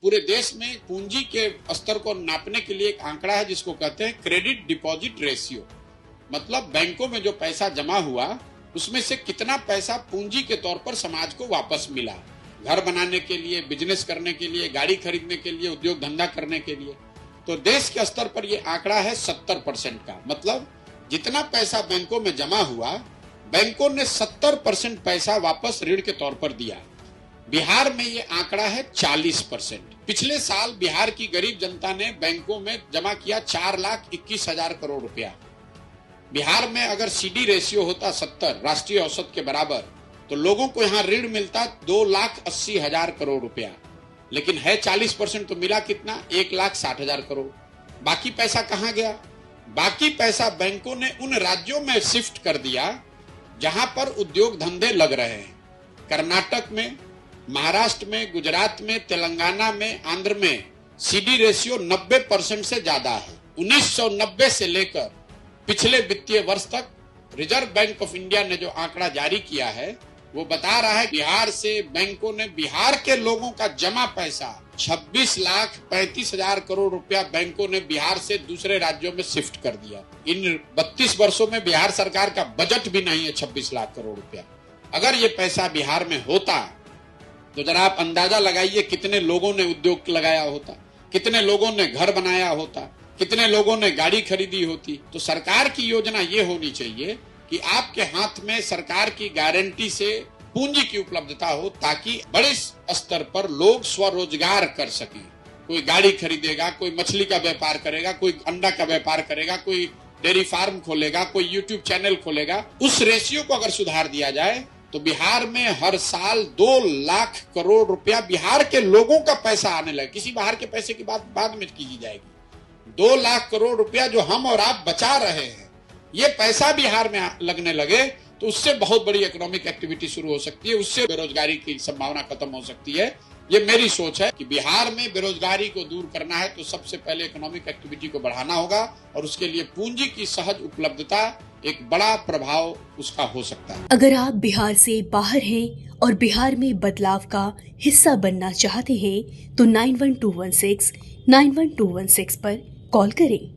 पूरे देश में पूंजी के स्तर को नापने के लिए एक आंकड़ा है जिसको कहते हैं क्रेडिट डिपॉजिट रेशियो। मतलब बैंकों में जो पैसा जमा हुआ उसमें से कितना पैसा पूंजी के तौर पर समाज को वापस मिला, घर बनाने के लिए, बिजनेस करने के लिए, गाड़ी खरीदने के लिए, उद्योग धंधा करने के लिए। तो देश के स्तर पर यह आंकड़ा है 70% का। मतलब जितना पैसा बैंकों में जमा हुआ, बैंकों ने 70% पैसा वापस ऋण के तौर पर दिया। बिहार में ये आंकड़ा है 40%। पिछले साल बिहार की गरीब जनता ने बैंकों में जमा किया 4,21,000 करोड़ रुपया। बिहार में अगर सीडी रेशियो होता 70 राष्ट्रीय औसत के बराबर, तो लोगों को यहाँ ऋण मिलता 2,80,000 करोड़ रुपया। लेकिन है 40%, तो मिला कितना? 1,60,000 करोड़। बाकी पैसा कहाँ गया? बाकी पैसा बैंकों ने उन राज्यों में शिफ्ट कर दिया जहां पर उद्योग धंधे लग रहे हैं। कर्नाटक में, महाराष्ट्र में, गुजरात में, तेलंगाना में, आंध्र में सीडी रेशियो 90% से ज्यादा है। 1990 से लेकर पिछले वित्तीय वर्ष तक रिजर्व बैंक ऑफ इंडिया ने जो आंकड़ा जारी किया है वो बता रहा है बिहार से बैंकों ने बिहार के लोगों का जमा पैसा 26,35,000 करोड़ रुपया बैंकों ने बिहार से दूसरे राज्यों में शिफ्ट कर दिया। इन 32 वर्षों में बिहार सरकार का बजट भी नहीं है 26 लाख करोड़ रुपया। अगर ये पैसा बिहार में होता तो जरा आप अंदाजा लगाइए कितने लोगों ने उद्योग लगाया होता, कितने लोगों ने घर बनाया होता, कितने लोगों ने गाड़ी खरीदी होती। तो सरकार की योजना ये होनी चाहिए कि आपके हाथ में सरकार की गारंटी से पूंजी की उपलब्धता हो, ताकि बड़े स्तर पर लोग स्वरोजगार कर सकें। कोई गाड़ी खरीदेगा, कोई मछली का व्यापार करेगा, कोई अंडा का व्यापार करेगा, कोई डेयरी फार्म खोलेगा, कोई यूट्यूब चैनल खोलेगा। उस रेशियो को अगर सुधार दिया जाए तो बिहार में हर साल 2 लाख करोड़ रुपया बिहार के लोगों का पैसा आने लगे। किसी बाहर के पैसे की बात बाद में की जाएगी। 2 लाख करोड़ रुपया जो हम और आप बचा रहे हैं, ये पैसा बिहार में लगने लगे तो उससे बहुत बड़ी इकोनॉमिक एक्टिविटी शुरू हो सकती है, उससे बेरोजगारी की संभावना खत्म हो सकती है। ये मेरी सोच है कि बिहार में बेरोजगारी को दूर करना है तो सबसे पहले इकोनॉमिक एक्टिविटी को बढ़ाना होगा और उसके लिए पूंजी की सहज उपलब्धता एक बड़ा प्रभाव उसका हो सकता है। अगर आप बिहार से बाहर हैं और बिहार में बदलाव का हिस्सा बनना चाहते हैं तो 91,216 91,216 पर कॉल करें।